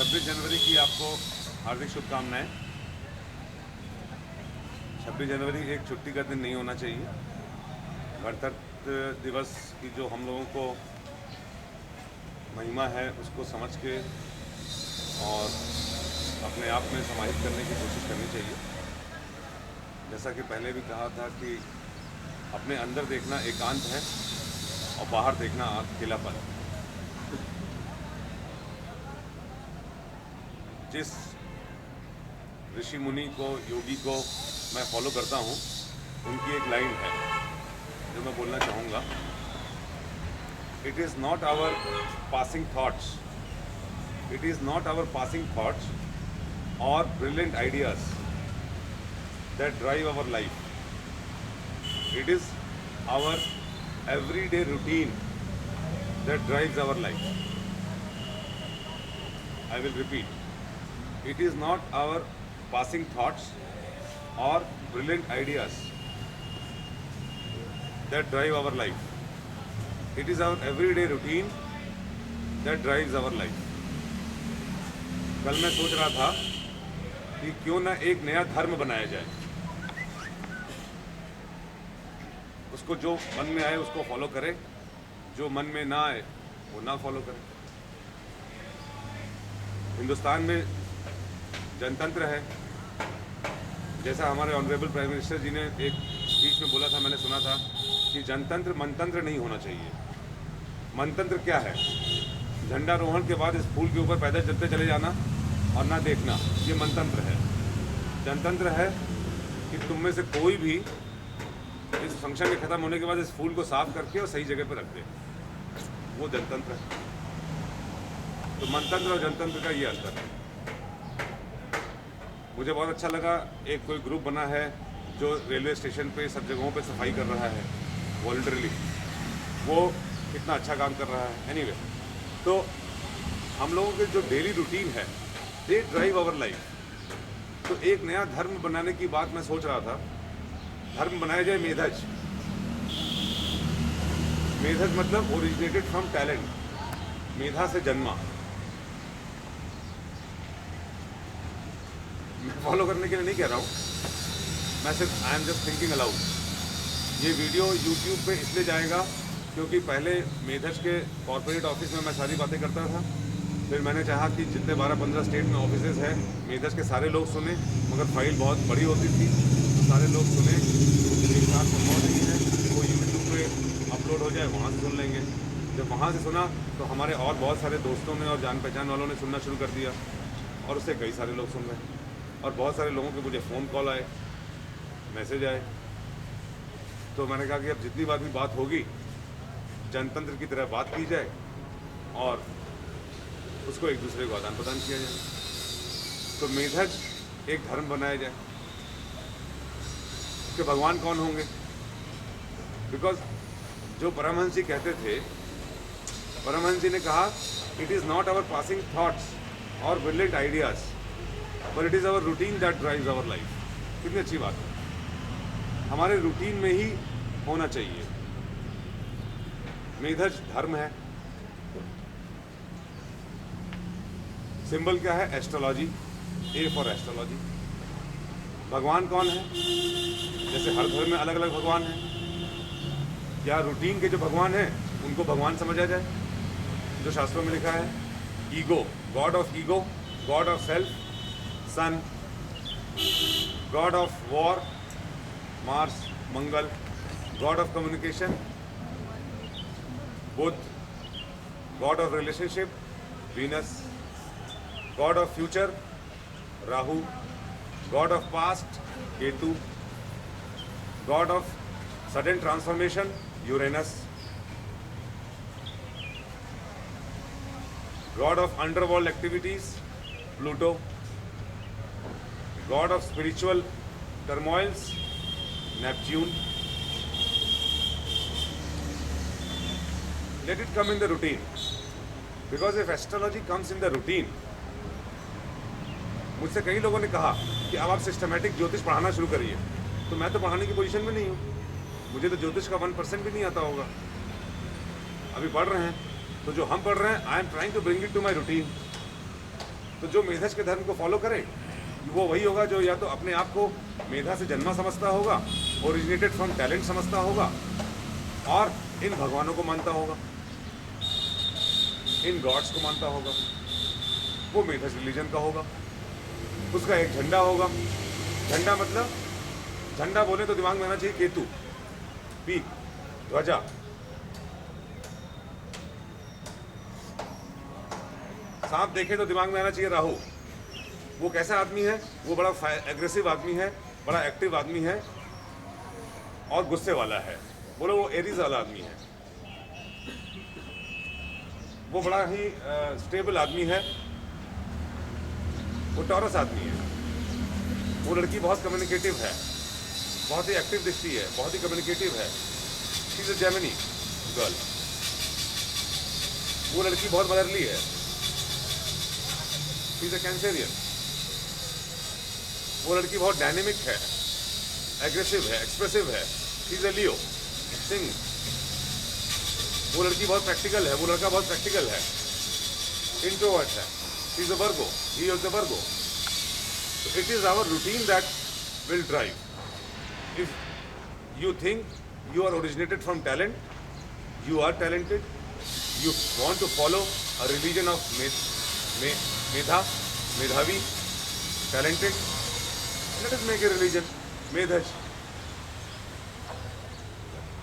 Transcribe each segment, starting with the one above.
26 जनवरी की आपको हार्दिक शुभकामनाएं। 26 जनवरी एक छुट्टी का दिन नहीं होना चाहिए। गणतंत्र दिवस की जो हम लोगों को महिमा है उसको समझ के और अपने आप में समाहित करने की कोशिश करनी चाहिए। जैसा कि पहले भी कहा था कि अपने अंदर देखना एकांत है और बाहर देखना अकेलापन। जिस ऋषि मुनि को, योगी को मैं फॉलो करता हूँ, उनकी एक लाइन है जो मैं बोलना चाहूँगा। It is not our passing thoughts, it is not our passing thoughts और brilliant ideas that drive our life, it is our everyday routine that drives our life. I will repeat. It is not our passing thoughts or brilliant ideas that drive our life. It is our everyday routine that drives our life. कल मैं सोच रहा था कि क्यों ना एक नया धर्म बनाया जाए। उसको जो मन में आए उसको फॉलो करे, जो मन में ना आए वो ना फॉलो करे। हिंदुस्तान में जनतंत्र है, जैसा हमारे ऑनरेबल प्राइम मिनिस्टर जी ने एक स्पीच में बोला था, मैंने सुना था कि जनतंत्र मनतंत्र नहीं होना चाहिए। मनतंत्र क्या है? झंडारोहण के बाद इस फूल के ऊपर पैदल चलते चले जाना और ना देखना, ये मनतंत्र है। जनतंत्र है कि तुम में से कोई भी इस फंक्शन के खत्म होने के बाद इस फूल को साफ करके और सही जगह पर रख दे, वो जनतंत्र है। तो मनतंत्र और जनतंत्र का ये अंतर है। मुझे बहुत अच्छा लगा, एक कोई ग्रुप बना है जो रेलवे स्टेशन पे सब जगहों पे सफाई कर रहा है वॉलंटरीली, वो कितना अच्छा काम कर रहा है। एनीवे, तो हम लोगों के जो डेली रूटीन है दे ड्राइव आवर लाइफ। तो एक नया धर्म बनाने की बात मैं सोच रहा था। धर्म बनाया जाए मेधज। मेधज मतलब ओरिजिनेटेड फ्रॉम टैलेंट, मेधा से जन्मा। मैं फॉलो करने के लिए नहीं कह रहा हूँ, मैं सिर्फ I am just thinking allowed. ये वीडियो यूट्यूब पे इसलिए जाएगा क्योंकि पहले मेधज के कॉर्पोरेट ऑफिस में मैं सारी बातें करता था। फिर मैंने चाहा कि जितने 12-15 स्टेट में ऑफिसेज हैं, मेधज के सारे लोग सुने, मगर फाइल बहुत बड़ी होती थी, सारे लोग सुने, एक साथ संभव नहीं है वो यूट्यूब पे अपलोड हो जाए, वहाँ से सुन लेंगे। जब वहाँ से सुना तो हमारे और बहुत सारे दोस्तों ने और जान पहचान वालों ने सुनना शुरू कर दिया और उससे कई सारे लोग सुन रहे और बहुत सारे लोगों के मुझे फ़ोन कॉल आए, मैसेज आए। तो मैंने कहा कि अब जितनी बार भी बात होगी जनतंत्र की तरह बात की जाए और उसको एक दूसरे को आदान प्रदान किया जाए। तो मेधज एक धर्म बनाया जाए कि भगवान कौन होंगे। बिकॉज जो परमहंस जी कहते थे, परमहंस जी ने कहा it is not our passing thoughts और brilliant ideas but it is our routine that drives our life. कितनी अच्छी बात है, हमारे रूटीन में ही होना चाहिए। मेधज धर्म है। सिंबल क्या है? Astrology, A for astrology. भगवान कौन है? जैसे हर धर्म में अलग अलग भगवान हैं, क्या रूटीन के जो भगवान हैं उनको भगवान समझा जाए? जो शास्त्रों में लिखा है, ego, god of ego, god of self, sun, god of war, Mars, Mangal, god of communication, Budh, god of relationship, Venus, god of future, Rahu, god of past, Ketu, god of sudden transformation, Uranus, god of underworld activities, Pluto, god of spiritual turmoils, Neptune. Let it come in the routine, because if astrology comes in the routine, मुझसे कई लोगों ने कहा कि अब आप systematic ज्योतिष पढ़ाना शुरू करिए, तो मैं तो पढ़ाने की पोजीशन में नहीं हूँ, मुझे तो ज्योतिष का 1% भी नहीं आता होगा। अभी पढ़ रहे हैं, तो जो हम पढ़ रहे हैं, I am trying to bring it to my routine. तो जो मेधज के धर्म को फॉलो करे वो वही होगा जो या तो अपने आप को मेधा से जन्मा समझता होगा, ओरिजिनेटेड फ्रॉम टैलेंट समझता होगा, और इन भगवानों को मानता होगा, इन गॉड्स को मानता होगा। वो मेधज रिलीजन का होगा। उसका एक झंडा होगा। झंडा मतलब, झंडा बोले तो दिमाग में आना चाहिए केतु, पीक, ध्वजा। सांप देखे तो दिमाग में आना चाहिए राहु। वो कैसा आदमी है? वो बड़ा एग्रेसिव आदमी है, बड़ा एक्टिव आदमी है और गुस्से वाला है। बोलो वो एरीज वाला आदमी है। वो बड़ा ही स्टेबल आदमी है। वो टॉरस आदमी है। वो लड़की बहुत कम्युनिकेटिव है, बहुत ही एक्टिव दिखती है, बहुत ही कम्युनिकेटिव है। She is a Gemini girl. वो लड़की बहुत मदरली है। She is a Cancerian. वो लड़की बहुत डायनेमिक है, एग्रेसिव है, एक्सप्रेसिव है। शी इज अ लियो, सिंह। वो लड़की बहुत प्रैक्टिकल है, वो लड़का बहुत प्रैक्टिकल है, इंट्रोवर्ट है। She is a Virgo, he is a Virgo. So it is our routine that will drive. If you think you are originated from talent, you are talented, you want to follow a religion of Medhavi, talented, let us make a religion, Medhaj.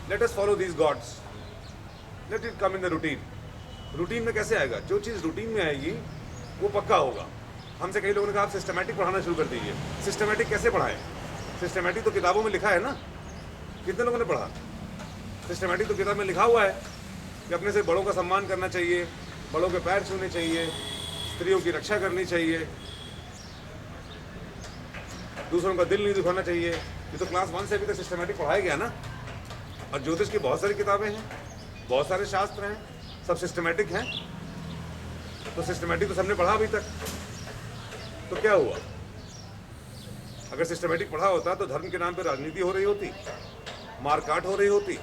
Let us follow these gods. Let it come in the routine. Routine में कैसे आएगा? जो चीज़ routine में आएगी वो पक्का होगा। हमसे कई लोगों ने कहा आप सिस्टमैटिक पढ़ाना शुरू कर दीजिए। सिस्टमैटिक कैसे पढ़ाएं? सिस्टमैटिक तो किताबों में लिखा है ना। कितने लोगों ने पढ़ा? सिस्टमैटिक तो किताब में लिखा हुआ है कि अपने से बड़ों का सम्मान करना चाहिए, बड़ों के पैर छूने चाहिए, स्त्रियों की रक्षा करनी चाहिए, दूसरों का दिल नहीं दुखाना चाहिए। ये तो क्लास 1 से अभी तक सिस्टमैटिक पढ़ाया गया ना। और ज्योतिष की बहुत सारी किताबें हैं, बहुत सारे शास्त्र हैं, सब सिस्टमैटिक हैं। तो सिस्टमैटिक तो सबने पढ़ा अभी तक। तो क्या हुआ? अगर सिस्टमैटिक पढ़ा होता तो धर्म के नाम पर राजनीति हो रही होती, मारकाट हो रही होती,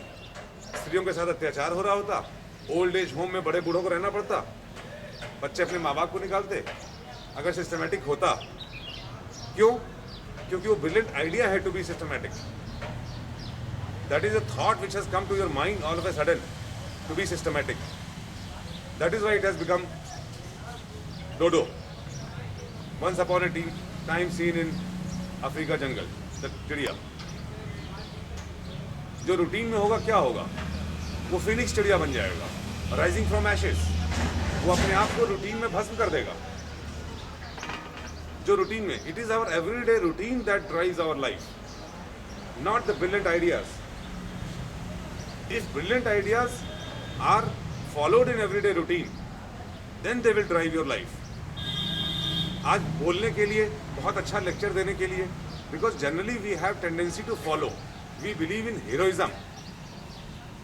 स्त्रियों के साथ अत्याचार हो रहा होता, ओल्ड एज होम में बड़े बूढ़ों को रहना पड़ता, बच्चे अपने माँ बाप को निकालते। अगर सिस्टमैटिक होता। क्यों? क्योंकि वो ब्रिलियंट आइडिया है to be systematic. That is a thought which has come to your mind all of a sudden to be systematic. That is why it has become dodo. Once upon a time seen in Africa jungle, the चिड़िया। जो routine में होगा क्या होगा? वो Phoenix चिड़िया बन जाएगा, राइजिंग फ्रॉम एशेस। वो अपने आप को रूटीन में भस्म कर देगा। जो रूटीन में, it is our everyday routine that drives our life, not the brilliant ideas. If brilliant ideas are followed in everyday routine, then they will drive your life. आज बोलने के लिए, बहुत अच्छा लेक्चर देने के लिए, because generally we have tendency to follow, we believe in heroism.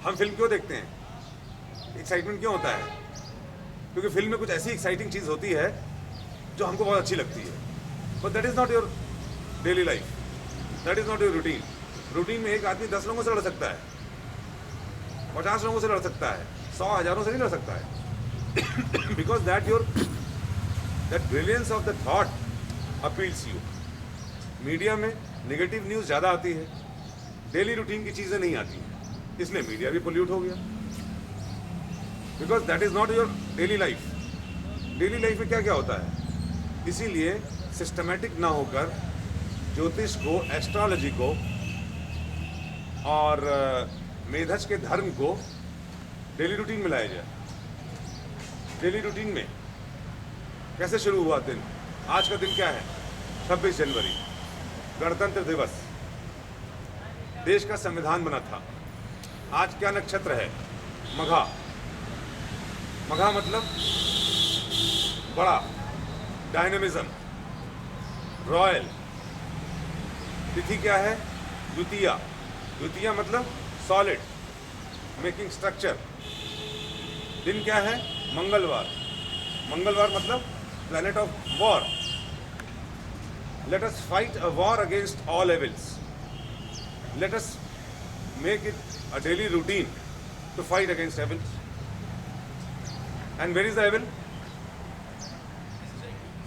हम फिल्म क्यों देखते हैं? एक्साइटमेंट क्यों होता है? क्योंकि फिल्म में कुछ ऐसी एक्साइटिंग चीज़ होती है जो हमको बहुत अच्छी लगती है। But that is not your daily life, that is not your routine. Routine में एक आदमी 10 लोगों से लड़ सकता है, 50 लोगों से लड़ सकता है, 100 हज़ारों से नहीं लड़ सकता है। Because that brilliance of the thought appeals you. Media में नेगेटिव न्यूज़ ज़्यादा आती है, डेली रूटीन की चीज़ें नहीं आती, इसलिए मीडिया भी पोल्यूट हो गया। Because that is not your daily life. Daily life में क्या क्या होता है? इसीलिए सिस्टमैटिक ना होकर ज्योतिष को, एस्ट्रोलॉजी को और मेधज के धर्म को डेली रूटीन में लाया जाए। डेली रूटीन में कैसे शुरू हुआ दिन? आज का दिन क्या है? 26 जनवरी, गणतंत्र दिवस। देश का संविधान बना था। आज क्या नक्षत्र है? मघा। मघा मतलब बड़ा, डायनेमिज्म, रॉयल। तिथि क्या है? द्वितीया। द्वितीया मतलब सॉलिड, मेकिंग स्ट्रक्चर। दिन क्या है? मंगलवार। मंगलवार मतलब planet of war. Let us fight a war against all evils. Let us make it a daily routine to fight against evils. And where is the evil?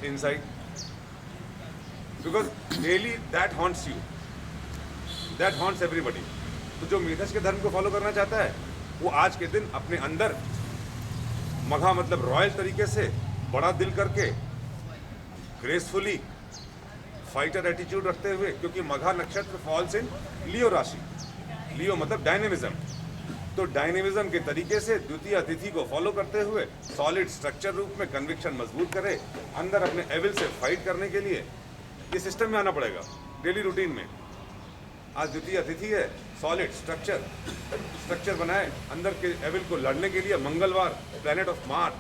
inside, because daily that haunts you, that haunts everybody. तो जो मेधस के धर्म को follow करना चाहता है वो आज के दिन अपने अंदर मघा मतलब रॉयल तरीके से बड़ा दिल करके ग्रेसफुली फाइटर एटीट्यूड रखते हुए, क्योंकि मघा नक्षत्र फॉल्स इन लियो राशि, लियो मतलब डायनेमिज्म, तो डायनेमिज्म के तरीके से द्वितीय अतिथि को फॉलो करते हुए सॉलिड स्ट्रक्चर रूप में कन्विक्शन मजबूत करे, अंदर अपने एविल से फाइट करने के लिए ये सिस्टम में आना पड़ेगा डेली रूटीन में। आज द्वितीय अतिथि है, सॉलिड स्ट्रक्चर बनाए अंदर के एविल को लड़ने के लिए। मंगलवार planet of Mars,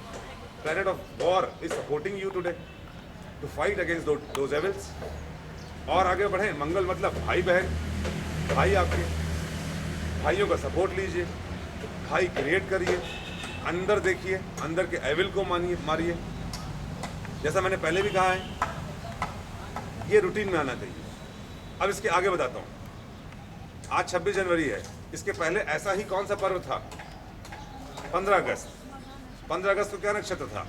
planet of war is supporting you today to fight against those evils. और आगे बढ़े, मंगल मतलब भाई बहन, भाई आपके भाइयों का सपोर्ट लीजिए, भाई क्रिएट करिए, अंदर देखिए, अंदर के एविल को मारिए। जैसा मैंने पहले भी कहा है, ये रूटीन में आना चाहिए। अब इसके आगे बताता हूँ। आज 26 जनवरी है, इसके पहले ऐसा ही कौन सा पर्व था? 15 अगस्त। 15 अगस्त को क्या नक्षत्र था?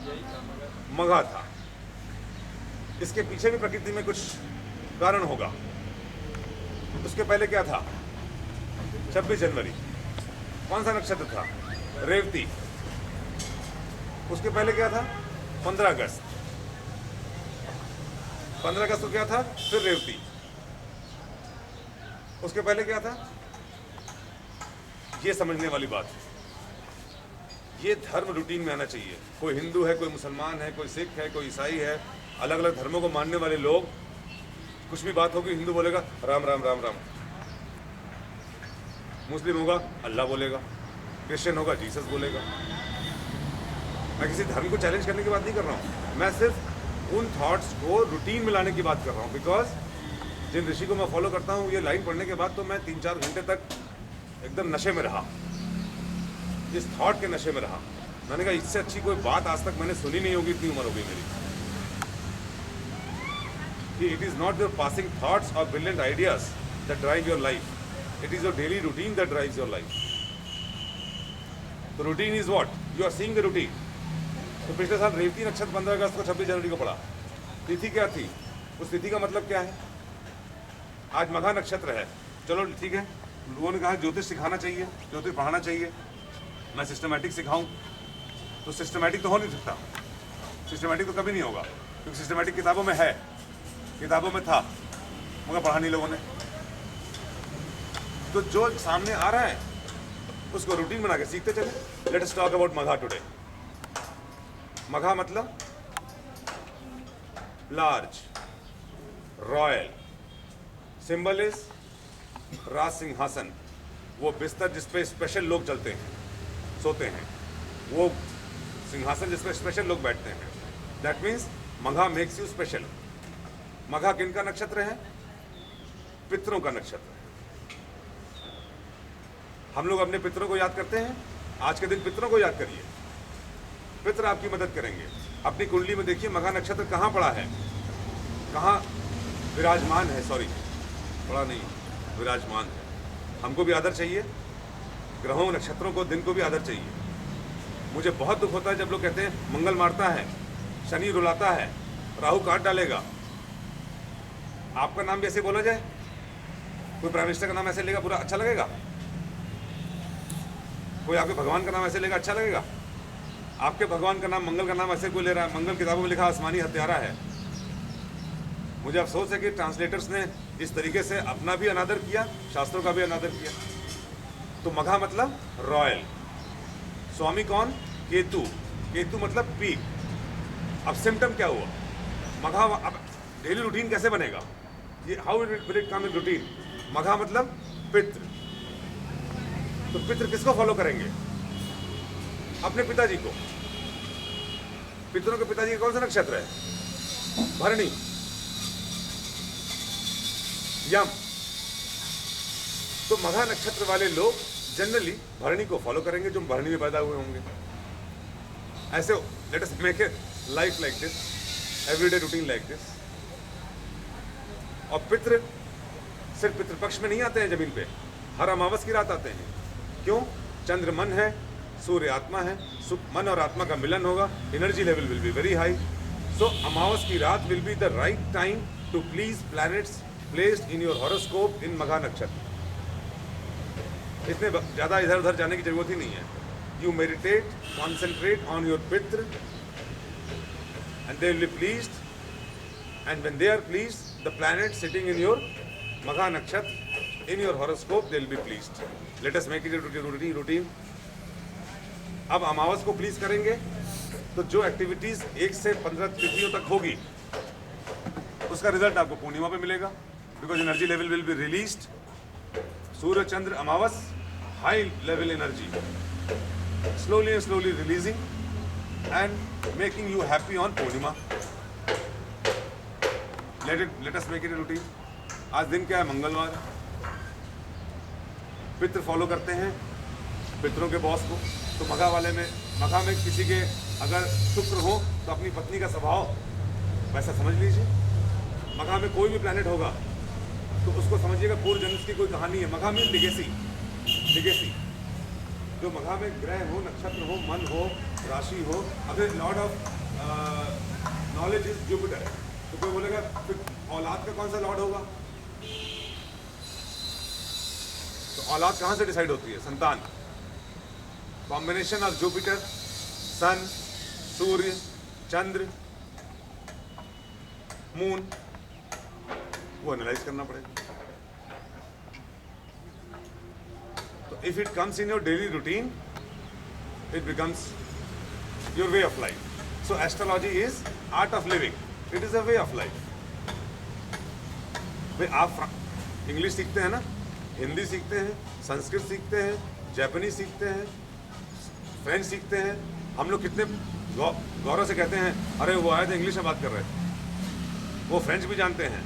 मघा था। इसके पीछे भी प्रकृति में कुछ कारण होगा। उसके पहले क्या था? 26 जनवरी। कौन सा नक्षत्र था? रेवती। उसके पहले क्या था? 15 अगस्त। 15 अगस्त को क्या था? फिर रेवती। उसके पहले क्या था? ये समझने वाली बात है। ये धर्म रूटीन में आना चाहिए। कोई हिंदू है, कोई मुसलमान है, कोई सिख है, कोई ईसाई है, अलग अलग धर्मों को मानने वाले लोग, कुछ भी बात होगी हिंदू बोलेगा राम राम राम राम, मुस्लिम होगा अल्लाह बोलेगा, क्रिश्चियन होगा जीसस बोलेगा। मैं किसी धर्म को चैलेंज करने की बात नहीं कर रहा हूँ, मैं सिर्फ उन थॉट्स को रूटीन में लाने की बात कर रहा हूँ। बिकॉज जिन ऋषि को मैं फॉलो करता हूँ, ये लाइन पढ़ने के बाद तो मैं 3-4 घंटे तक एकदम नशे में रहा, इस थॉट के नशे में रहा। मैंने कहा इससे अच्छी कोई बात आज तक मैंने सुनी नहीं होगी, इतनी उम्र हो गई मेरी, कि it is not your passing thoughts और brilliant ideas that drive your life, it is your daily routine that drives your life. तो routine is what? You are seeing the routine. तो पिछले साल रेवती नक्षत्र 15 अगस्त को 26 जनवरी को पड़ा। तिथि क्या थी? उस तिथि का मतलब क्या है? आज मघा नक्षत्र है। चलो ठीक है, लोगों ने कहा ज्योतिष सिखाना चाहिए, ज्योतिष पढ़ाना चाहिए, मैं सिस्टमैटिक सिखाऊं, तो सिस्टमैटिक तो हो नहीं सकता। सिस्टमैटिक तो कभी नहीं होगा, क्योंकि सिस्टमैटिक किताबों में है, किताबों में था, मगर पढ़ा नहीं लोगों ने। तो जो सामने आ रहा है उसको रूटीन बना के सीखते चले। Let us talk about Magha today. Magha मतलब लार्ज, रॉयल, सिंबल इज राज सिंहासन, वो बिस्तर जिसपे स्पेशल लोग चलते हैं, सोते हैं, वो सिंहासन जिसपे स्पेशल लोग बैठते हैं। That means Magha makes you special. Magha किनका नक्षत्र है? पितरों का नक्षत्र है। हम लोग अपने पितरों को याद करते हैं। आज के दिन पितरों को याद करिए, पितर आपकी मदद करेंगे। अपनी कुंडली में देखिए मघा नक्षत्र कहाँ पड़ा है, कहाँ विराजमान है, सॉरी पड़ा नहीं, विराजमान है। हमको भी आदर चाहिए, ग्रहों, नक्षत्रों को, दिन को भी आदर चाहिए। मुझे बहुत दुख होता है जब लोग कहते हैं मंगल मारता है, शनि रुलाता है, राहु काट डालेगा। आपका नाम भी ऐसे बोला जाए, कोई प्राइम मिनिस्टर का नाम ऐसे लेगा, पूरा अच्छा लगेगा? कोई आपके भगवान का नाम ऐसे लेगा, अच्छा लगेगा? आपके भगवान का नाम, मंगल का नाम ऐसे कोई ले रहा है, मंगल किताबों में लिखा आसमानी हत्यारा है। मुझे अफसोस है कि ट्रांसलेटर्स ने इस तरीके से अपना भी अनादर किया, शास्त्रों का भी अनादर किया। तो मघा मतलब रॉयल। स्वामी कौन? केतु। केतु मतलब पीक। अब सिम्टम क्या हुआ? मघा, अब डेली रूटीन कैसे बनेगा ये? How will it come in routine? Magha मतलब पितृ। तो पितृ किसको फॉलो करेंगे? अपने पिताजी को। पितरों के पिताजी का कौन सा नक्षत्र है? भरणी, यम। तो मघा नक्षत्र वाले लोग जनरली भरणी को फॉलो करेंगे, जो भरणी में पैदा हुए होंगे। ऐसे late us make it life like this, everyday routine like this. और पितृ सिर्फ पितृपक्ष में नहीं आते हैं जमीन पे, हर अमावस की रात आते हैं। क्यों? चंद्र मन है, सूर्य आत्मा है, मन और आत्मा का मिलन होगा, energy level will be very high. So अमावस की रात will be the right time to please planets placed in your horoscope in मघा नक्षत्र. इसमें ज़्यादा इधर उधर जाने की जरूरत ही नहीं है. You meditate, concentrate on your pitra, and they will be pleased. And when they are pleased, the planets sitting in your Magha Nakshatra, in your horoscope, they will be pleased. Let us make it a routine. अब अमावस को please करेंगे तो जो activities 1 से 15 तिथियों तक होगी उसका रिजल्ट आपको पूर्णिमा पे मिलेगा. Because energy level will be released. सूर्य चंद्र अमावस high level energy slowly and slowly releasing and making you happy on Purnima. Let us make it a routine. आज दिन क्या है? मंगलवार. पितृ फॉलो करते हैं पितरों के बॉस को. तो मघा में किसी के अगर शुक्र हो तो अपनी पत्नी का स्वभाव वैसा समझ लीजिए. मघा में कोई भी प्लैनेट होगा तो उसको समझिएगा पूर्व जन्म की कोई कहानी है. मघा में लिगेसी जो मघा में ग्रह हो, नक्षत्र हो, मन हो, राशि हो. अगर Lord of knowledge is Jupiter तो कोई बोलेगा फिर औलाद का कौन सा लॉर्ड होगा? तो औलाद कहाँ से डिसाइड होती है? संतान. Combination of Jupiter, sun, Surya, Chandra, moon, वो एनालाइज करना पड़ेगा. तो if it comes in your daily routine it becomes your way of life. So astrology is art of living. It is a way of life. भाई आप English सीखते हैं ना, हिंदी सीखते हैं, संस्कृत सीखते हैं, जापानी सीखते हैं, फ्रेंच सीखते हैं. हम लोग कितने गौरव से कहते हैं अरे वो आए थे इंग्लिश में बात कर रहे थे. वो फ्रेंच भी जानते हैं.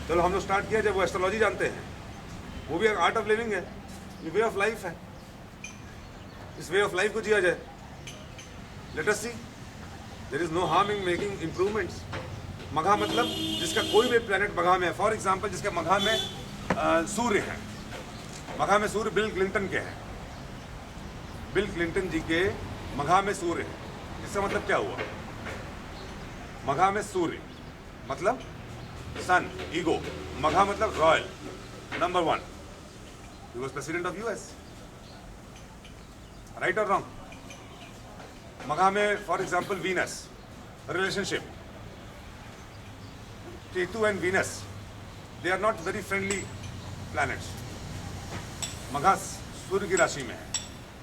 चलो हम लोग स्टार्ट किया जब वो एस्ट्रोलॉजी जानते हैं. वो भी आर्ट ऑफ लिविंग है, ये वे ऑफ लाइफ है. इस वे ऑफ लाइफ को जिया जाए. Let us see, there is no harm in making improvements. Magha मतलब जिसका कोई भी प्लेनेट मघा में है. फॉर एग्जांपल जिसका मघा में सूर्य है. मघा में सूर्य बिल क्लिंटन के हैं. बिल क्लिंटन जी के मघा में सूर्य है. इसका मतलब क्या हुआ? मघा में सूर्य मतलब सन, ईगो. मघा मतलब royal, number 1. He was president of US. Right और रॉन्ग? मघा में for example Venus, relationship. Ketu and Venus they are not very friendly planets. Magha Surya की राशि में है.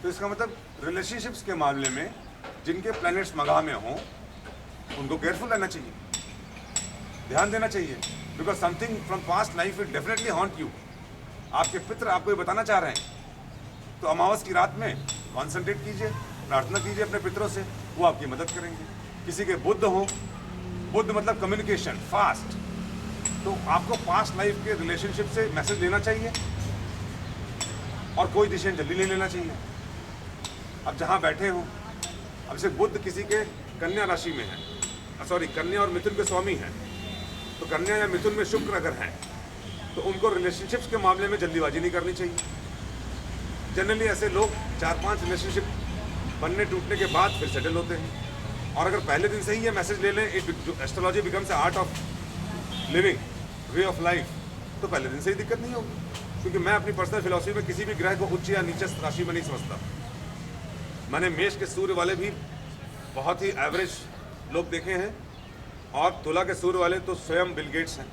तो इसका मतलब रिलेशनशिप्स के मामले में जिनके प्लैनेट्स मघा में हों उनको केयरफुल रहना चाहिए, ध्यान देना चाहिए. Because something from past life will definitely haunt you. आपके पितर आपको ये बताना चाह रहे हैं. तो अमावस की रात में कॉन्सेंट्रेट कीजिए, प्रार्थना कीजिए अपने पितरों से, वो आपकी मदद करेंगे. किसी के बुद्ध हो, बुद्ध मतलब कम्युनिकेशन, फास्ट. तो आपको पास्ट लाइफ के रिलेशनशिप से मैसेज लेना चाहिए और कोई डिसीजन जल्दी ले लेना चाहिए. अब जहाँ बैठे हो, अब जैसे बुद्ध किसी के कन्या राशि में है, सॉरी कन्या और मिथुन के स्वामी हैं. तो कन्या या मिथुन में शुक्र अगर हैं तो उनको रिलेशनशिप्स के मामले में जल्दीबाजी नहीं करनी चाहिए. जनरली ऐसे लोग 4-5 रिलेशनशिप बनने टूटने के बाद फिर सेटल होते हैं. और अगर पहले दिन से ही ये मैसेज ले लें, astrology becomes art of living, way of life, तो पहले दिन से ही दिक्कत नहीं होगी. क्योंकि मैं अपनी पर्सनल फिलॉसफी में किसी भी ग्रह को उच्च या नीचस्थ राशि में नहीं समझता. मैंने मेष के सूर्य वाले भी बहुत ही एवरेज लोग देखे हैं और तुला के सूर्य वाले तो स्वयं बिल गेट्स हैं.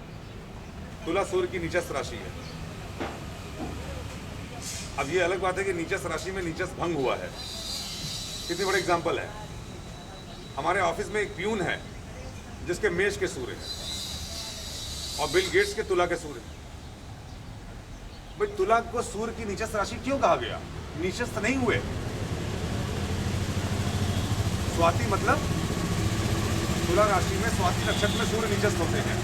तुला सूर्य की नीचस्थ राशि है. अब ये अलग बात है कि नीचस्थ राशि में नीचस्थ भंग हुआ है. कितनी बड़ी एग्जांपल है. हमारे ऑफिस में एक प्यून है जिसके मेष के सूर्य है और बिल गेट्स के तुला के सूर्य. भाई तुला को सूर्य की नीचस्थ राशि क्यों कहा गया? नीचस्थ नहीं हुए. स्वाति मतलब तुला राशि में स्वाति नक्षत्र में सूर्य नीचस्थ होते हैं.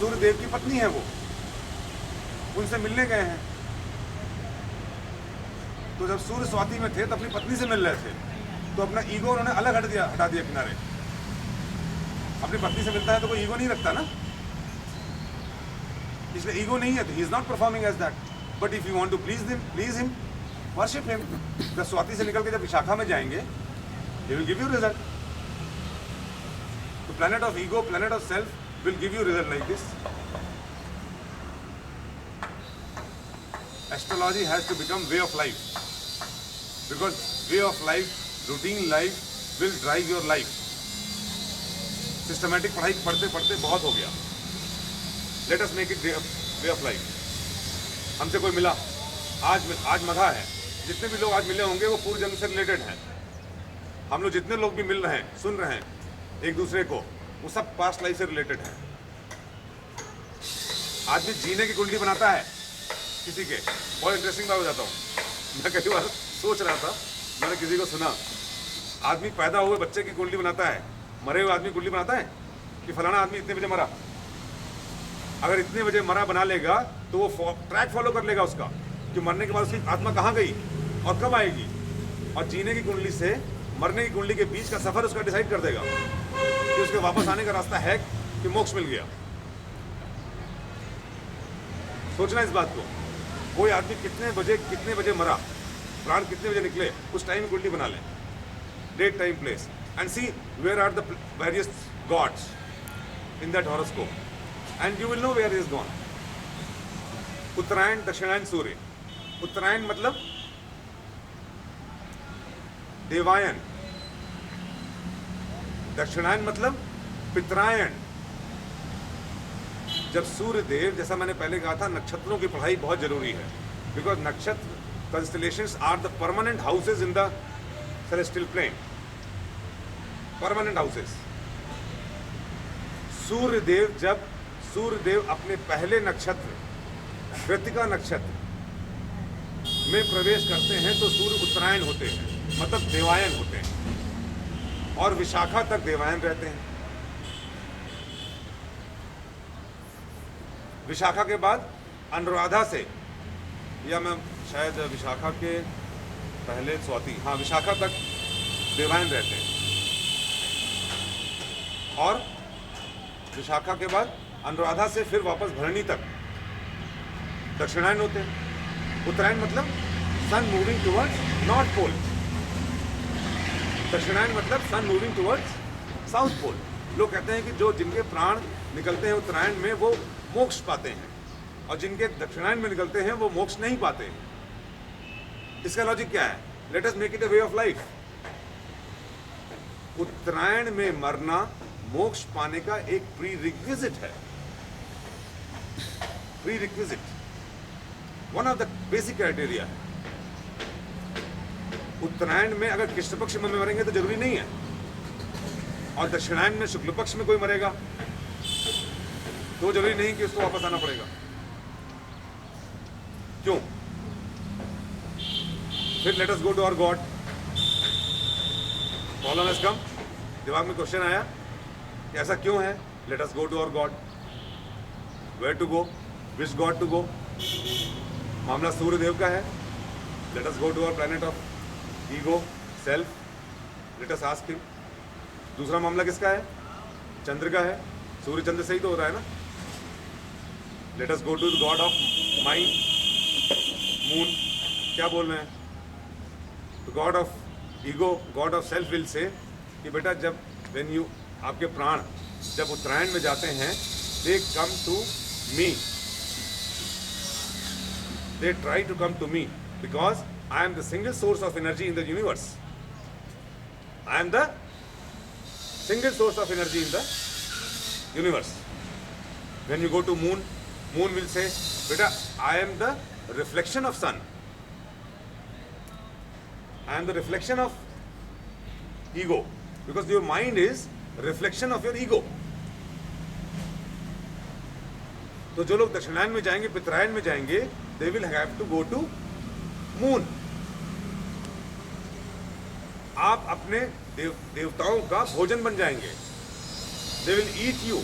सूर्य देव की पत्नी है वो, उनसे मिलने गए हैं. तो जब सूर्य स्वाति में थे तो अपनी पत्नी से मिल रहे थे, तो अपना ईगो उन्होंने अलग हटा दिया किनारे. अपनी पत्नी से मिलता है तो कोई ईगो नहीं रखता ना, इसलिए ईगो नहीं है. He is not performing as that. But if you want to please him, worship him. जब स्वाति से निकल के जब विशाखा में जाएंगे, he will give you result. तो planet of ego, planet of self will give you result like this. Astrology has to become way of life, because way of life, routine life will drive your life. Systematic पढ़ाई पढ़ते पढ़ते बहुत हो गया. Let us make it way of life. हमसे कोई मिला, आज मघा है, जितने भी लोग आज मिले होंगे वो पूर्व जन्म से रिलेटेड हैं. हम लोग जितने लोग भी मिल रहे हैं, सुन रहे हैं एक दूसरे को, वो सब पास्ट लाइफ से रिलेटेड हैं. आदमी जीने की कुंडली बनाता है किसी के. बहुत इंटरेस्टिंग बात हो जाता हूँ. मैं कई बार सोच रहा था, मैंने किसी को सुना, आदमी पैदा हुए बच्चे की कुंडली बनाता है, मरे हुए आदमी कुंडली बनाता है कि फलाना आदमी इतने बजे मरा. अगर इतने बजे मरा बना लेगा तो वो ट्रैक फॉलो कर लेगा उसका, कि मरने के बाद उसकी आत्मा कहाँ गई और कब आएगी. और जीने की कुंडली से मरने की कुंडली के बीच का सफर उसका डिसाइड कर देगा कि उसके वापस आने का रास्ता है कि मोक्ष मिल गया. सोचना इस बात को. कोई आदमी कितने बजे मरा, प्राण कितने बजे निकले, उस टाइम में कुंडली बना लें, date, time, place, and see where are the various gods in that horoscope, and you will know where is gone. उत्तरायण, दक्षिणायन, सूर्य. उत्तरायण मतलब देवायन, दक्षिणायन मतलब पितरायण. जब सूर्य देव, जैसा मैंने पहले कहा था, नक्षत्रों की पढ़ाई बहुत जरूरी है, बिकॉज नक्षत्र, constellations are the permanent houses in the celestial plane. Permanent houses. जब सूर्य देव अपने पहले नक्षत्र कृत्तिका नक्षत्र में प्रवेश करते हैं तो सूर्य उत्तरायण होते हैं, मतलब देवायन होते हैं, और विशाखा तक देवायन रहते हैं. विशाखा के बाद अनुराधा से, या मैं शायद विशाखा के पहले स्वाति, हाँ, विशाखा तक देवायन रहते हैं, और विशाखा के बाद अनुराधा से फिर वापस भरणी तक दक्षिणायन होते हैं. उत्तरायण मतलब सन मूविंग टुवर्ड्स नॉर्थ पोल. दक्षिणायन मतलब सन मूविंग टुवर्ड्स साउथ पोल. लोग कहते हैं कि जो जिनके प्राण निकलते हैं उत्तरायण में वो मोक्ष पाते हैं, और जिनके दक्षिणायन में निकलते हैं वो मोक्ष नहीं पाते हैं. इसका लॉजिक क्या है? Let us make it a way of life. उत्तरायण में मरना मोक्ष पाने का एक प्री रिक्विजिट है. Prerequisite, one of the basic criteria है. उत्तरायण में अगर कृष्ण पक्ष में मरेंगे तो जरूरी नहीं है, और दक्षिणायन में शुक्ल पक्ष में कोई मरेगा तो जरूरी नहीं कि उसको वापस आना पड़ेगा. क्यों? फिर let us go to our god. Problem has come. दिमाग में क्वेश्चन आया कि ऐसा क्यों है. Let us go to our god. Where to go, which god to go. मामला सूर्य देव का है. Let us go to our planet of ego, self. Let us ask him. दूसरा मामला किसका है? चंद्र का है. सूर्य चंद्र से ही तो हो रहा है ना. Let us go to the god of mind, moon. क्या बोल रहे हैं? तो god of ego, god of self will say कि बेटा जब व्हेन यू, आपके प्राण जब उत्तरायण में जाते हैं, they come to me, they try to come to me, because I am the single source of energy in the universe. I am the single source of energy in the universe. When you go to moon, moon will say, beta, I am the reflection of sun. I am the reflection of ego, because your mind is reflection of your ego. तो जो लोग दक्षिणायन में जाएंगे, पितरायन में जाएंगे, they will have to go to moon. आप अपने देवताओं का भोजन बन जाएंगे. They will eat you.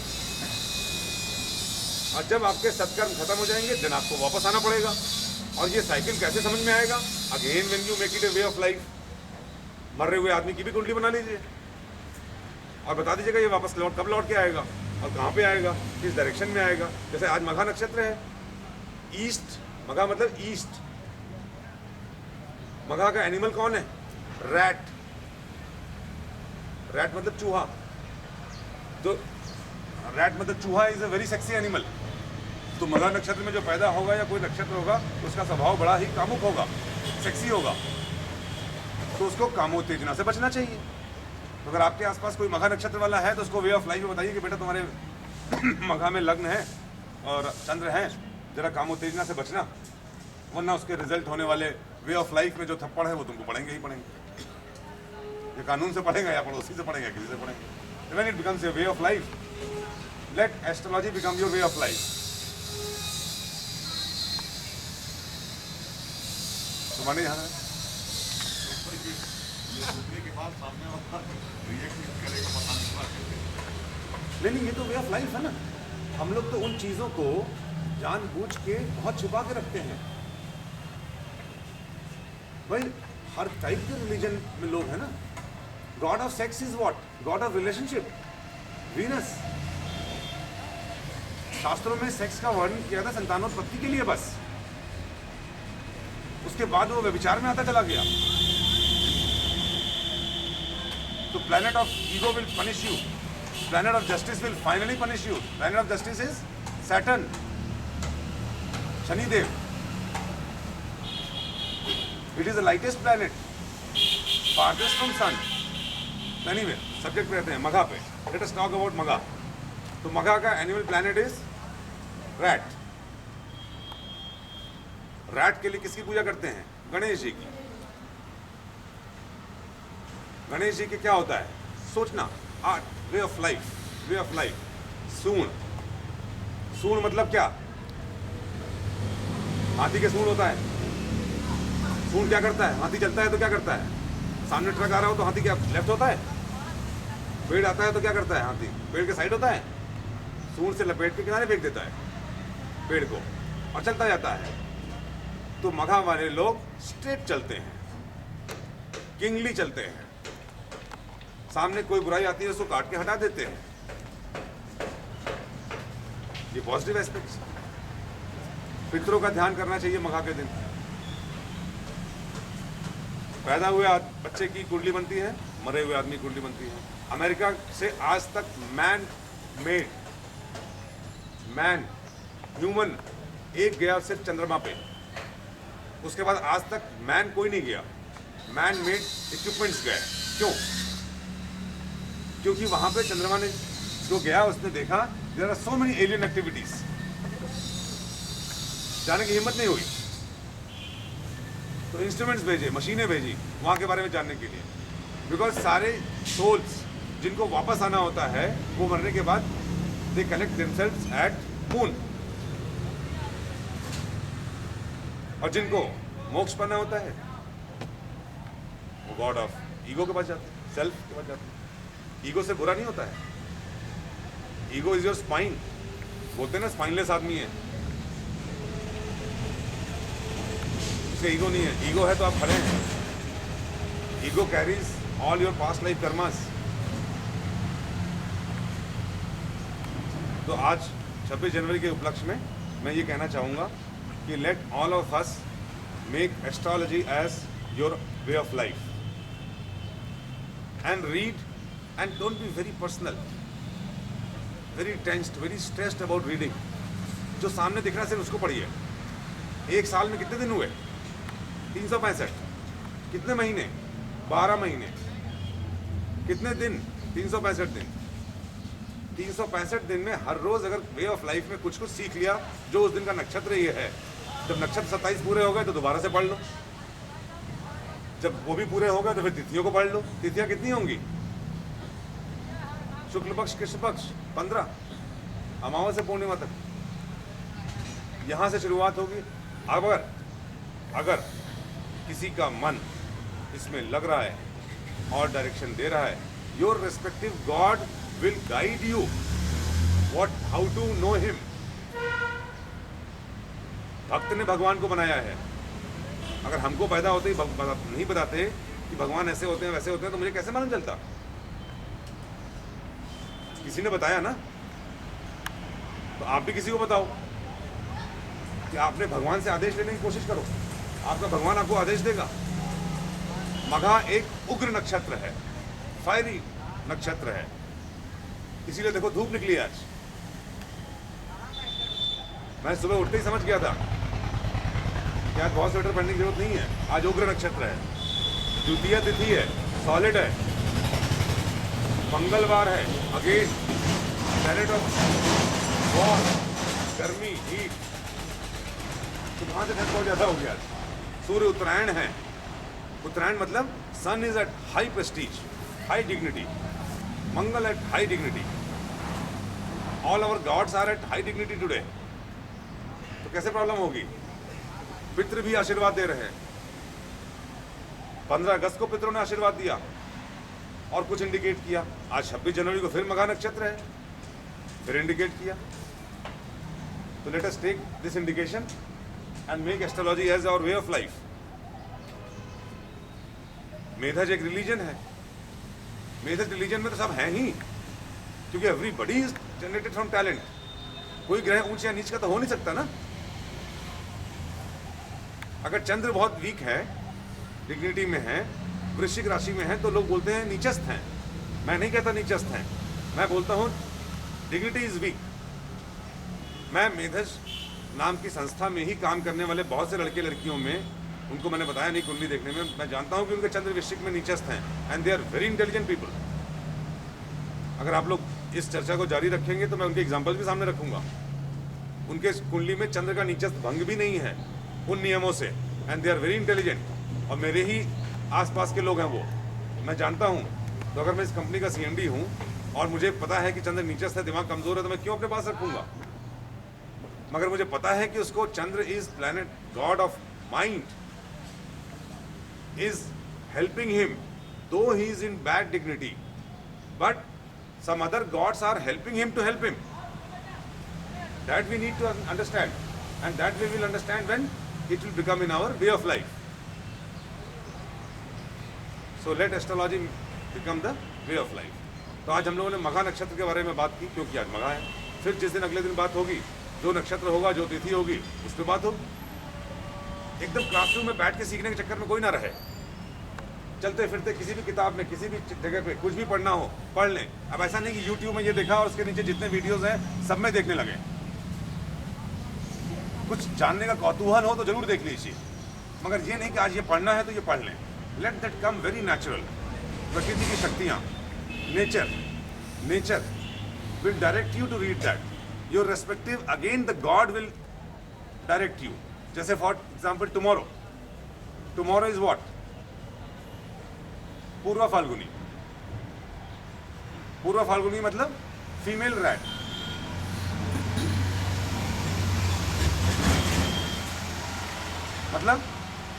और जब आपके सत्कर्म खत्म हो जाएंगे, then आपको वापस आना पड़ेगा. और ये साइकिल कैसे समझ में आएगा? Again when you make it a way of life. मरे हुए आदमी की भी कुंडली बना लीजिए और बता दीजिएगा ये वापस कब लौट के आएगा और कहाँ पे आएगा, किस डायरेक्शन में आएगा. जैसे आज मघा नक्षत्र है, ईस्ट. मघा मतलब ईस्ट. मघा का एनिमल कौन है? रैट. रैट मतलब चूहा. तो रैट मतलब चूहा is a very sexy animal. तो मघा नक्षत्र में जो पैदा होगा या कोई नक्षत्र होगा उसका स्वभाव बड़ा ही कामुक होगा, सेक्सी होगा, तो उसको कामोत्तेजना से बचना चाहिए। तो अगर आपके आसपास कोई मघा नक्षत्र वाला है तो उसको वे ऑफ लाइफ में बताइए कि बेटा तुम्हारे मघा में लग्न है और चंद्र है, जरा कामोत्तेजना से बचना, वरना उसके रिजल्ट होने वाले वे ऑफ लाइफ में जो थप्पड़ है वो तुमको पढ़ेंगे ही पढ़ेंगे। ये कानून से पढ़ेगा या पड़ोसी से पढ़ेगा, किसी से पढ़ेंगे। When it becomes your way of life, let astrology become your way of life. तुम्हारे यहाँ नहीं, ये तो वे ऑफ लाइफ है ना। हम लोग तो उन चीजों को जानबूझ के बहुत छुपा के रखते हैं। भाई हर टाइप के रिलीजन में लोग हैं ना। God of sex is what? God of relationship, Venus. शास्त्रों में सेक्स का वर्णन किया था संतानोत्पत्ति के लिए बस, उसके बाद वो व्यभिचार में आता चला गया। तो planet of ego will punish you, planet of justice will finally punish you. Planet of justice is Saturn, Shanidev. It is the lightest planet, farthest from sun. Anyway, subject पे रहते हैं, मघा पे। लेट अस टॉक अबाउट मघा। तो मघा का animal planet is rat. Rat के लिए किसकी पूजा करते हैं? गणेश जी की। गणेश जी के क्या होता है? सोचना, art, way of life, way of life. सूंड, सूंड मतलब क्या? हाथी के सूंड होता है। सूंड क्या करता है? हाथी चलता है तो क्या करता है? सामने ट्रक आ रहा हो तो हाथी क्या लेफ्ट होता है? पेड़ आता है तो क्या करता है? हाथी पेड़ के साइड होता है, सूंड से लपेट के किनारे फेंक देता है पेड़ को और चलता जाता है। तो मघा वाले लोग स्ट्रेट चलते हैं, किंगली चलते हैं। सामने कोई बुराई आती है उसको काट के हटा देते हैं। ये पॉजिटिव एस्पेक्ट्स। पितरों का ध्यान करना चाहिए मघा के दिन। पैदा हुए बच्चे की कुंडली बनती है, मरे हुए आदमी की कुंडली बनती है। अमेरिका से आज तक मैन मेड, मैन, ह्यूमन एक गया सिर्फ चंद्रमा पे। उसके बाद आज तक मैन कोई नहीं गया। मैन मेड इक्विपमेंट्स गए। क्यों? क्योंकि वहां पे चंद्रमा ने जो गया उसने देखा there are so many alien activities, जाने की हिम्मत नहीं हुई। तो इंस्ट्रूमेंट्स भेजे, मशीनें भेजी वहां के बारे में जानने के लिए। बिकॉज सारे सोल्स जिनको वापस आना होता है वो मरने के बाद they collect themselves eight moon, और जिनको मोक्ष पाना होता है वो गॉड ऑफ ईगो के पास जाते हैं, सेल्फ के पास जाते हैं। ईगो से बुरा नहीं होता है। Ego is your spine. बोलते हैं ना स्पाइनलेस आदमी है, उसका ईगो नहीं है। ईगो है तो आप खड़े हैं। Ego carries all your past life karmas. तो आज 26 जनवरी के उपलक्ष्य में मैं ये कहना चाहूँगा कि let all of us make astrology as your way of life and read and don't be very personal, very tensed, very stressed about reading. जो सामने दिख रहा है सिर्फ उसको पढ़िए। एक साल में कितने दिन हुए? 365। कितने महीने? 12 महीने। कितने दिन? 365 दिन। 365 दिन में हर रोज अगर वे ऑफ लाइफ में कुछ कुछ सीख लिया, जो उस दिन का नक्षत्र ये है। जब नक्षत्र 27 पूरे हो गए तो दोबारा से पढ़ लो। जब वो भी पूरे हो गए तो फिर तिथियों को पढ़ लो। तिथियां कितनी होंगी? शुक्ल पक्ष, कृष्ण पक्ष 15, अमावस्या से पूर्णिमा तक। यहां से शुरुआत होगी। अगर किसी का मन इसमें लग रहा है और डायरेक्शन दे रहा है, your respective God will guide you how to know him। भक्त ने भगवान को बनाया है। अगर हमको पैदा होते ही नहीं बताते कि भगवान ऐसे होते हैं वैसे होते हैं तो मुझे कैसे मालूम चलता? किसी ने बताया ना। तो आप भी किसी को बताओ कि आपने भगवान से आदेश लेने की कोशिश करो, आपका भगवान आपको आदेश देगा। मघा एक उग्र नक्षत्र है, फायरी नक्षत्र है। इसीलिए देखो धूप निकली आज। मैं सुबह उठते ही समझ गया था कि आज बहुत स्वेटर पहनने की जरूरत नहीं है। आज उग्र नक्षत्र है, द्वितीय तिथि है, सॉलिड है, मंगलवार है, अगेन प्लैनेट ऑफ वॉर, गर्मी, हीट। तो वहां से ठंड बहुत ज्यादा हो गया। सूर्य उत्तरायण है। उत्तरायण मतलब sun is at high prestige, high dignity, Mangal at high dignity, all our gods are at high dignity today. तो कैसे प्रॉब्लम होगी? पितृ भी आशीर्वाद दे रहे हैं। 15 अगस्त को पितरों ने आशीर्वाद दिया और कुछ इंडिकेट किया। आज 26 जनवरी को फिर मघा नक्षत्र है, फिर इंडिकेट किया। तो let us take this indication and make astrology as our way of life. Medhaj एक रिलीजन है। मेधज रिलीजन में तो सब हैं ही, क्योंकि everybody is generated from talent. कोई ग्रह ऊंच या नीच का तो हो नहीं सकता ना। अगर चंद्र बहुत वीक है, डिग्निटी में है, वृश्चिक राशि में है, तो लोग बोलते हैं नीचस्थ हैं। मैं नहीं कहता नीचस्थ हैं, मैं बोलता हूं डिग्निटी इज वीक। मैं मेधज नाम की संस्था में ही काम करने वाले बहुत से लड़के लड़कियों में, उनको मैंने बताया नहीं कुंडली देखने में, मैं जानता हूं कि उनके चंद्र वृश्चिक में नीचस्थ हैं and they are very intelligent people. अगर आप लोग इस चर्चा को जारी रखेंगे तो मैं उनके एग्जाम्पल भी सामने रखूंगा। उनके कुंडली में चंद्र का नीचस्थ भंग भी नहीं है उन नियमों से, and they are very intelligent. और मेरे ही आसपास के लोग हैं वो, मैं जानता हूँ। तो अगर मैं इस कंपनी का CMD हूँ और मुझे पता है कि चंद्र नीचस्थ है, दिमाग कमजोर है, तो मैं क्यों अपने पास रखूंगा? मगर मुझे पता है कि उसको Chandra is planet god of mind, is helping him, though he is in bad dignity, but some other gods are helping him to help him. That we need to understand, and that we will understand when it will become in our way of life. So let astrology become the way of life. तो आज हम लोगों ने मघा नक्षत्र के बारे में बात की, क्योंकि आज मघा है। फिर जिस दिन अगले दिन बात होगी, जो नक्षत्र होगा, जो तिथि होगी, उस पर बात होगी। एकदम क्लासरूम में बैठ के सीखने के चक्कर में कोई ना रहे। चलते फिरते किसी भी किताब में, किसी भी जगह पे कुछ भी पढ़ना हो, पढ़ लें। अब ऐसा नहीं कि YouTube में ये देखा और उसके नीचे जितने वीडियोस हैं सब में देखने लगे। कुछ जानने का कौतूहल हो तो जरूर देख लीजिए, मगर ये नहीं कि आज ये पढ़ना है तो ये पढ़ लें। Let that come very natural. प्रकृति की शक्तियाँ, nature will direct you to read that. Your respective, again the god will direct you. जैसे for example tomorrow is what? Purva Phalguni. Purva Phalguni मतलब फीमेल रैट। मतलब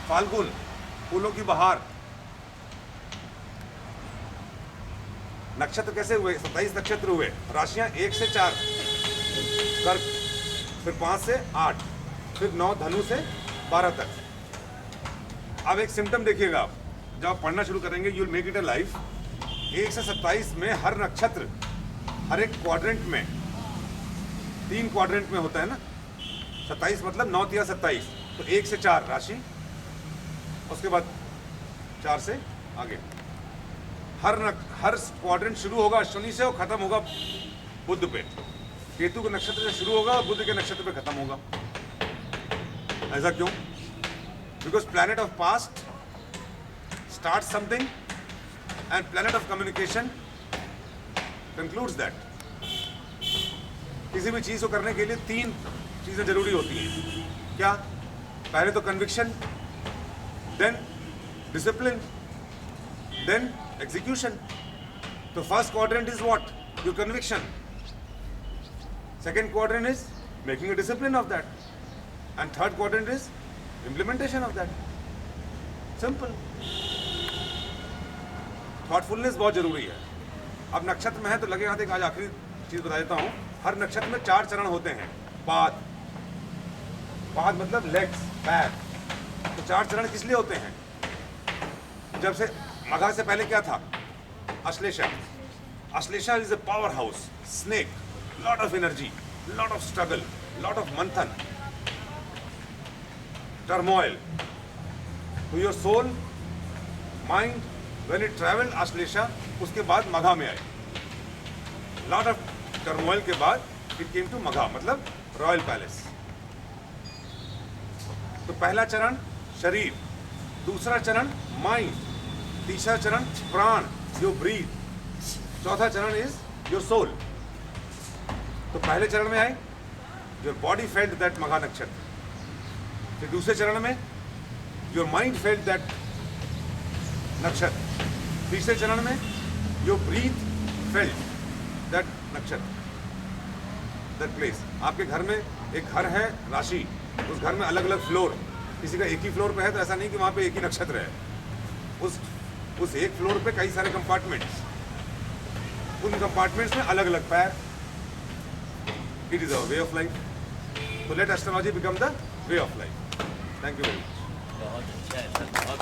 फाल्गुन, फूलों की बहार। नक्षत्र कैसे हुए? 27 नक्षत्र हुए। राशियां 1 से 4, कर्क, फिर 5 से 8, फिर 9 धनु से 12 तक। अब एक सिम्टम देखिएगा आप, जब आप पढ़ना शुरू करेंगे, you will make it a life. 1 से 27 में हर नक्षत्र, हर एक क्वाड्रेंट में, 3 क्वाड्रेंट में होता है ना। 27 मतलब 9 या 27, तो 1 से 4 राशि, उसके बाद 4 से आगे। हर क्वाड्रेंट शुरू होगा अश्विनी से और खत्म होगा बुध पे। केतु के नक्षत्र से शुरू होगा और बुध के नक्षत्र पे खत्म होगा। ऐसा क्यों? Because planet of past start something and planet of communication concludes that. किसी भी चीज को करने के लिए 3 चीजें जरूरी होती हैं। क्या? पहले तो conviction, then discipline, then execution. So first quadrant is what? Your conviction. Second quadrant is making a discipline of that. And third quadrant is implementation of that. Simple. Thoughtfulness बहुत जरूरी है। अब नक्षत्र में है तो लगे हाथ एक आज आखिरी चीज बता देता हूँ। हर नक्षत्र में 4 चरण होते हैं। पाद मतलब लेग्स, पैर। तो 4 चरण किस लिए होते हैं? जब से मघा से पहले क्या था? Ashlesha. Ashlesha is a power house, snake, lot of energy, lot of struggle, lot of मंथन, turmoil to your soul, mind. When it travelled Ashlesha, उसके बाद मघा में आए। लॉट ऑफ टर्मोइल के बाद इट केम टू मगहा, मतलब रॉयल पैलेस। तो पहला चरण शरीर, दूसरा चरण माइंड, तीसरा चरण प्राण, जो ब्रीथ, चौथा चरण इज योर सोल। तो पहले चरण में आए, योर बॉडी फेल्ट दैट मघा नक्षत्र। फिर दूसरे चरण में योर माइंड फेल्ट दैट नक्षत्र। तीसरे चरण में योर ब्रीथ फेल्ट दैट नक्षत्र, दैट प्लेस। आपके घर में एक घर है राशि, उस घर में अलग अलग फ्लोर, किसी का एक ही फ्लोर पे है तो ऐसा नहीं कि वहाँ पे एक ही नक्षत्र है। उस एक फ्लोर पे कई सारे कंपार्टमेंट्स, उन कंपार्टमेंट्स में अलग अलग पैर। It is our way of life. तो let astrology become the way of life. Thank you very much. बहुत अच्छा है सर, बहुत